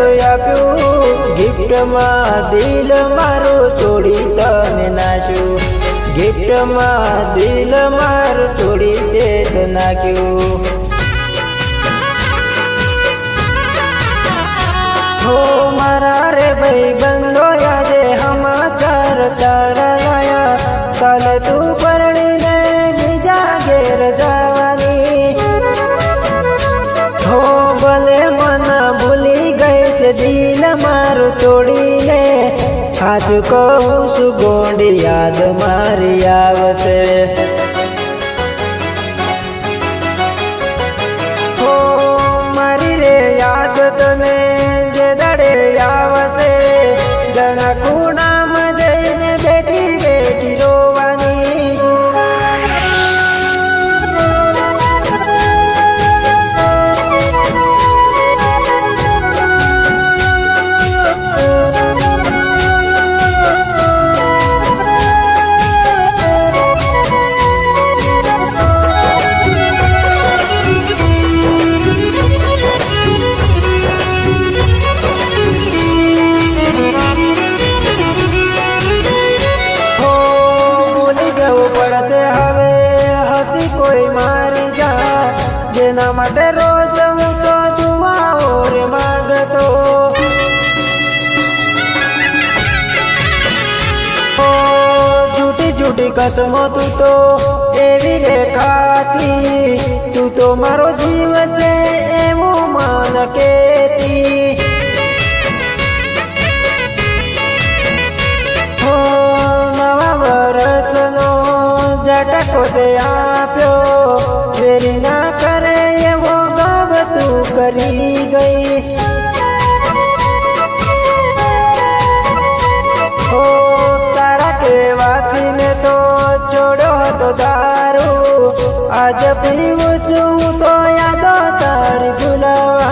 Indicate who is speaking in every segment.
Speaker 1: તો આપ્યું ગિફ્ટમાં દિલ મારું તોડી તને નાખ્યું, ગિફ્ટમાં દિલ મારું તોડી તે નાખ્યું। હો મારા રે ભાઈ બંધો આજે સમાચાર તારા આયા, કાલે તું પરણીને બીજા ઘેર જવાની। હો ભલે મને ભૂલી ગઈ છે દિલ મારું તોડીને, સાચું કહું છું ગોંડી યાદ મારી આવશે। હો મારી રે યાદ તને જે દડે આવશે, જણા ખૂણામાં જઈને બેઠી બેઠી રોવાની। પડશે હવે હસી કોઈ મારી જા, જેના માટે રોજ હું તો દુઆઓ રે માંગતો। ઓ જૂઠી જૂઠી કસમો તું તો એવી રે ખાતી, તું તો મારો જીવ છે એવું મન કેતી। જટકો તે આપ્યો ફેરી ના કરે એવો ગબ તું કરી ગઈ। હો તારા કહેવાથી મેં તો છોડ્યો હતો દારૂ, આજ પીવું છું તો યાદો તારી ભૂલવા।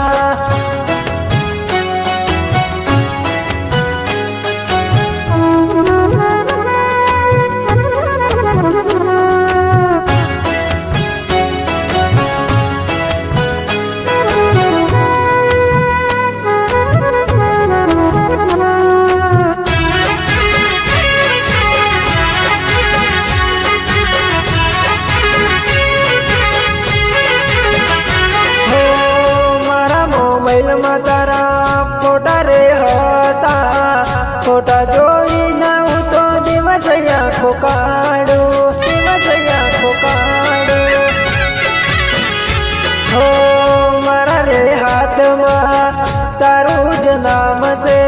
Speaker 1: મોબાઈલમાં તારા ફોટા રે હતા, ફોટા જોઈને હું તો દિવસ આંખો કાઢું, દિવસ આંખો કાઢું। હો મારા રે હાથમાં તારું જ નામ છે,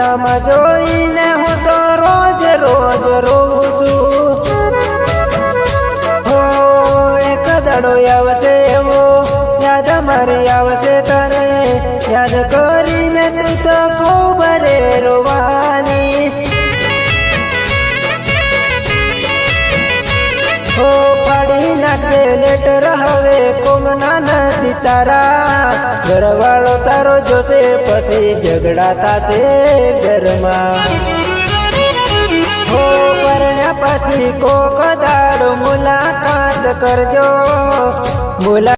Speaker 1: નામ જોઈને હું તો રોજ રોજ રોઉં છું। હો એક દાડો આવશે એવો યાદ મારી આવશે તને, યાદ કરીને તું તો ખૂબ રે રોવાની। હો પાડી નાખે લેટર હવે કોમના નથી તારા, ઘરવાળો તારો જોશે પછી ઝઘડા થાશે ઘરમાં। હો પરણ્યા પછી કોક દાડો મુલાકાત કરજો,